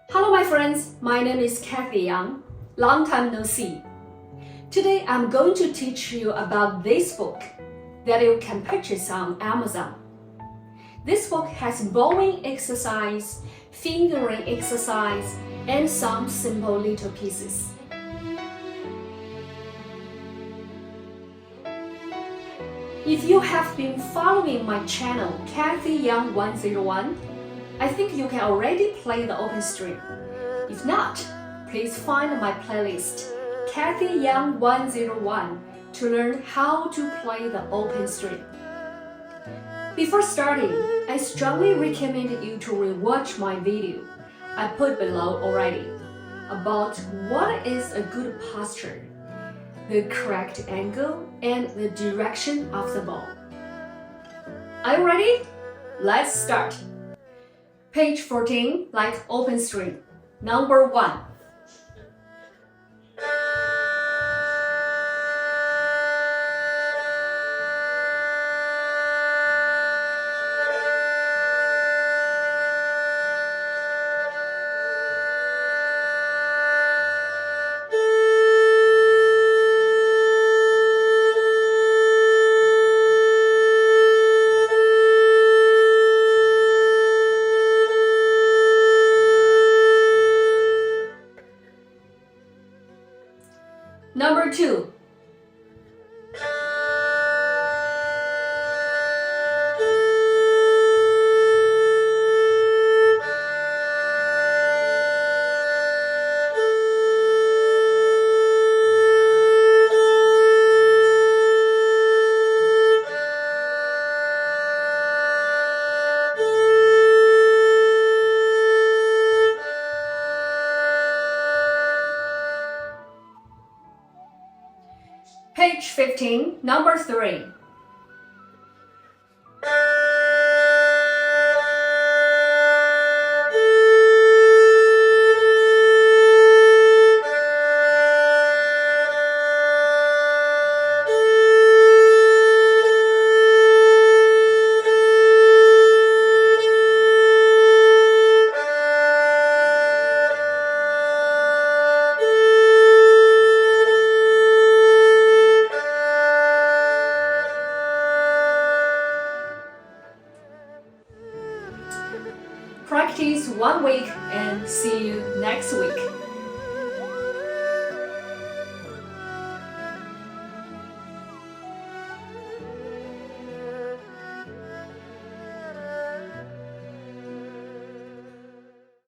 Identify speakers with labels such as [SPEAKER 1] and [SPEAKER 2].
[SPEAKER 1] Hello my friends, my name is Cathy Yang. Long time no see. Today I'm going to teach you about this book that you can purchase on Amazon. This book has bowing exercise, fingering exercise, and some simple little pieces. If you have been following my channel, Cathy Yang 101, I think you can already play the open string. If not, please find my playlist, Cathy Yang 101, to learn how to play the open string. Before starting, I strongly recommend you to rewatch my video I put below already about what is a good posture, the correct angle, and the direction of the bow. Are you ready? Let's start. Page 14, like open string. Number 1. Number 2. Page 15, number 3. Practice 1 week and see you next week.